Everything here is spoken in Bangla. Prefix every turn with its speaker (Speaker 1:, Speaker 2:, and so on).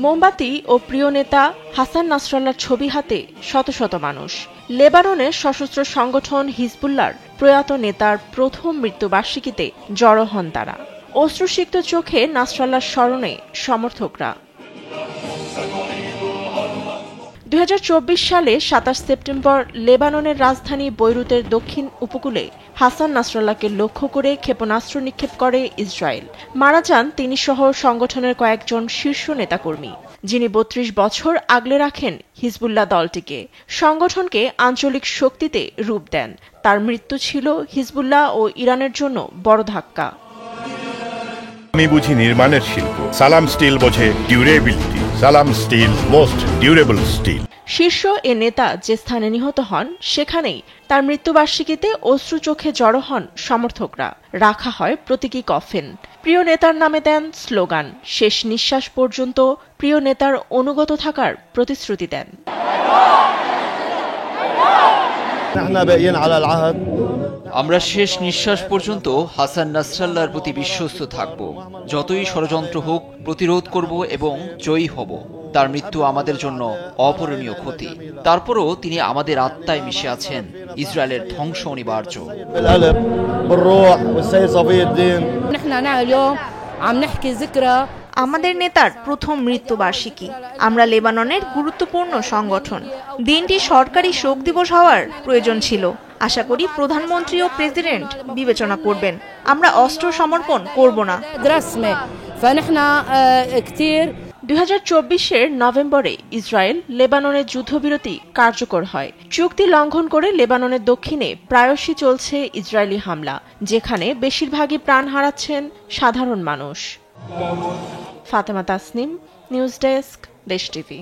Speaker 1: মোমবাতি ও প্রিয় নেতা হাসান নাসরাল্লাহর ছবি হাতে শত শত মানুষ। লেবাননের সশস্ত্র সংগঠন হিজবুল্লাহর প্রয়াত নেতার প্রথম মৃত্যুবার্ষিকীতে জড়ো হন তারা। অশ্রুসিক্ত চোখে নাসরাল্লাহর স্মরণে সমর্থকরা। 2024 সালে 27 সেপ্টেম্বর লেবাননের রাজধানী বৈরুতের দক্ষিণ উপকূলে হাসান নাসরাল্লাহকে লক্ষ্য করে ক্ষেপণাস্ত্র নিক্ষেপ করে ইসরায়েল। মারা যান তিনি সহ সংগঠনের কয়েকজন শীর্ষ নেতাকর্মী, যিনি 32 বছর আগলে রাখেন হিজবুল্লাহ দলটিকে, সংগঠনকে আঞ্চলিক শক্তিতে রূপ দেন। তার মৃত্যু ছিল হিজবুল্লাহ ও ইরানের জন্য বড় ধাক্কা।
Speaker 2: আমি বুঝি নির্মাণের শিল্প, সালাম স্টিল বোঝে ডিউরেবিলিটি। সালাম স্টিল, মোস্ট ডিউরেবল স্টিল।
Speaker 1: শীর্ষ এ নেতা যে স্থানে নিহত হন, সেখানেই তার মৃত্যুবার্ষিকীতে অশ্রু চোখে জড়ো হন সমর্থকরা। রাখা হয় প্রতীকী কফিন। প্রিয় নেতার নামে দেন স্লোগান। শেষ নিঃশ্বাস পর্যন্ত প্রিয় নেতার অনুগত থাকার প্রতিশ্রুতি দেন।
Speaker 3: আমরা শেষ নিঃশ্বাস পর্যন্ত হাসান নাসরাল্লাহর প্রতি বিশ্বস্ত থাকব। যতই ষড়যন্ত্র হোক প্রতিরোধ করব এবং জয়ী হব। তার মৃত্যু আমাদের জন্য অপূরণীয় ক্ষতি। তারপরও তিনি আমাদের আত্মায় মিশে আছেন। ইসরায়েলের ধ্বংস অনিবার্য।
Speaker 4: আমাদের নেতার প্রথম মৃত্যুবার্ষিকী। আমরা লেবাননের গুরুত্বপূর্ণ সংগঠন। দিনটি সরকারি শোক দিবস হওয়ার প্রয়োজন ছিল। আশা করি প্রধানমন্ত্রী ও প্রেসিডেন্ট বিবেচনা করবেন। আমরা অস্ত্র সমর্পণ করব না।
Speaker 1: 2024 নভেম্বরে ইসরায়েল লেবাননের যুদ্ধবিরতি কার্যকর হয়। চুক্তি লঙ্ঘন করে লেবাননের দক্ষিণে প্রায়শই চলছে ইসরায়েলি হামলা, যেখানে বেশিরভাগই প্রাণ হারাচ্ছেন সাধারণ মানুষ। ফাতেমা তাসনিম, নিউজ ডেস্ক, দেশ টিভি।